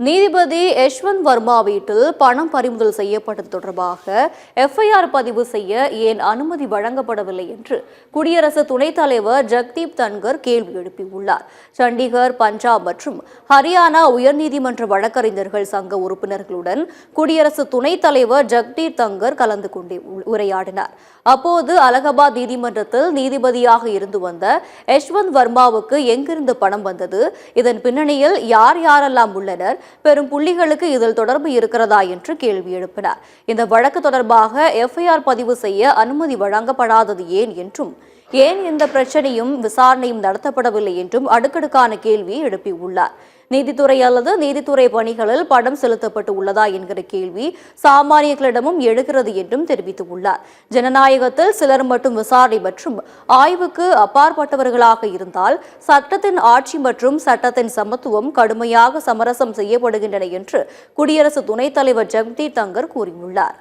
நீதிபதி யஷ்வந்த் வர்மா வீட்டில் பணம் பறிமுதல் செய்யப்பட்டது தொடர்பாக எஃப்ஐஆர் பதிவு செய்ய ஏன் அனுமதி வழங்கப்படவில்லை என்று குடியரசு துணைத் தலைவர் ஜக்தீப் தன்கர் கேள்வி எழுப்பியுள்ளார். சண்டிகர், பஞ்சாப் மற்றும் ஹரியானா உயர்நீதிமன்ற வழக்கறிஞர்கள் சங்க உறுப்பினர்களுடன் குடியரசு துணைத் தலைவர் ஜக்தீப் தன்கர் கலந்து கொண்டு உரையாடினார். அப்போது அலகாபாத் நீதிமன்றத்தில் நீதிபதியாக இருந்து வந்த யஷ்வந்த் வர்மாவுக்கு எங்கிருந்து பணம் வந்தது, இதன் பின்னணியில் யார் யாரெல்லாம் உள்ளனர், பெரும் புள்ளிகளுக்கு இதில் தொடர்பு இருக்கிறதா என்று கேள்வி எழுப்பினார். இந்த வழக்கு தொடர்பாக எஃப்ஐஆர் பதிவு செய்ய அனுமதி வழங்கப்படாதது ஏன் என்றும், ஏன் இந்த பிரச்சனையும் விசாரணையும் நடத்தப்படவில்லை என்றும் அடுக்கடுக்கான கேள்வியை எழுப்பியுள்ளார். நீதித்துறை அல்லது நீதித்துறை பணிகளில் பணம் செலுத்தப்பட்டு உள்ளதா என்கிற கேள்வி சாமானியர்களிடமும் எழுகிறது என்றும் தெரிவித்துள்ளார். ஜனநாயகத்தில் சிலர் மட்டும் விசாரணை மற்றும் ஆய்வுக்கு அப்பாற்பட்டவர்களாக இருந்தால் சட்டத்தின் ஆட்சி மற்றும் சட்டத்தின் சமத்துவம் கடுமையாக சமரசம் செய்யப்படுகின்றன என்று குடியரசு துணைத் தலைவர் ஜக்தீப் தன்கர் கூறியுள்ளார்.